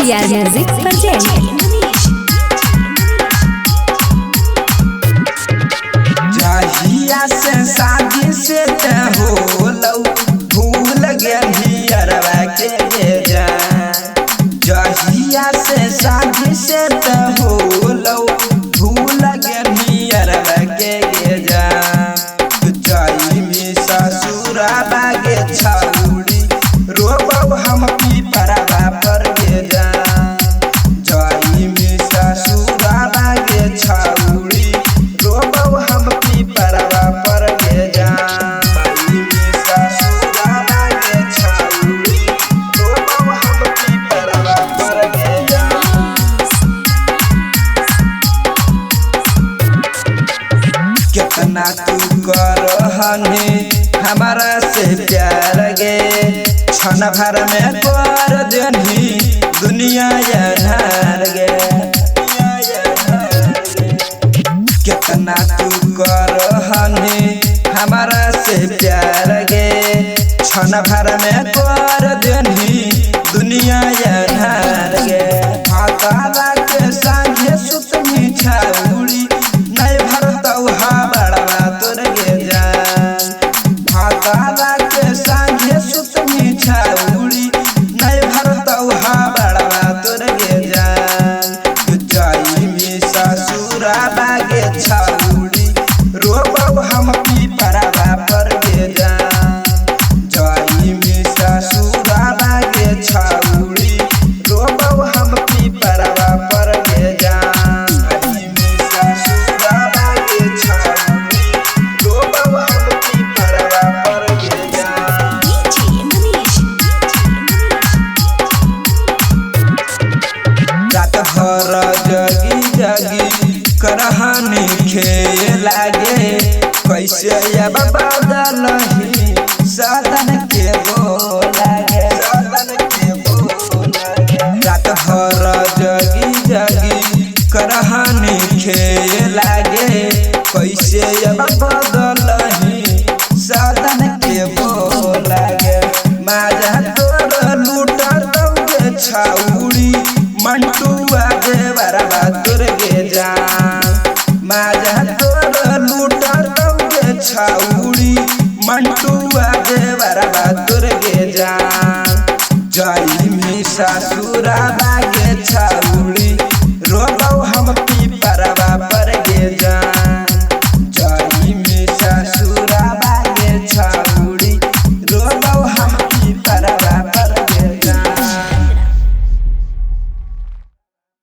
CR Music present। जहिया से शादी से ते होलौ भूल गेली अरवा के जा। जहिया से शादी से ते होलौ भूल गेली अरवा के जा। जाई मी ससुरा बागे छौड़ी रोबौ हम पी परवा पर गे जा। जाई मी ससुरा बागे छौड़ी रोबौ हम पी परवा पर गे जा। जाई मी ससुरा बागे छौड़ी रोबौ हम पी परवा पर गे जा। कितना तू करहनी हमारा से प्यार गे क्षण भर में कर देनी दुनिया यार गे। कितना तू करहनी हमारा से प्यार गे क्षण भर में कर देनी दुनिया यार गे। हाथाला के संगे सुतनी छौड़ी नहीं भरतौ हा बड़वा तोर गे जा। हाथाला के संगे सुतनी छौड़ी नहीं भरतौ हा बड़वा तोर गे जा। जाई मी ससुरा बागे छौड़ी रोबौ हम पी परवा पर गे जा। जाई मी ससुरा बागे छौड़ी रोबौ हम पी परवा पर गे जा। जाई मी ससुरा बागे छौड़ी रोबौ हम पी परवा पर गे जा। रात भर जगी जगी करहानी खेल लागे कैसे अब बदलही सदन के बोलागे सदन के बोलागे। रात भर जगी जगी करहानी खेल लागे कैसे अब बदलही सदन के बोलागे। माजा तोर लूटा तौगे छौड़ी मंटुआ देवरवा तोर गे जा। माजा तोर लूटा तौगे छौड़ी मंटुआ देवरवा तोर गे जा। जाई मी ससुरा बागे छौड़ी रोबौ हम पी परवा पर गे जा। जाई मी ससुरा बागे छौड़ी रोबौ हम पी परवा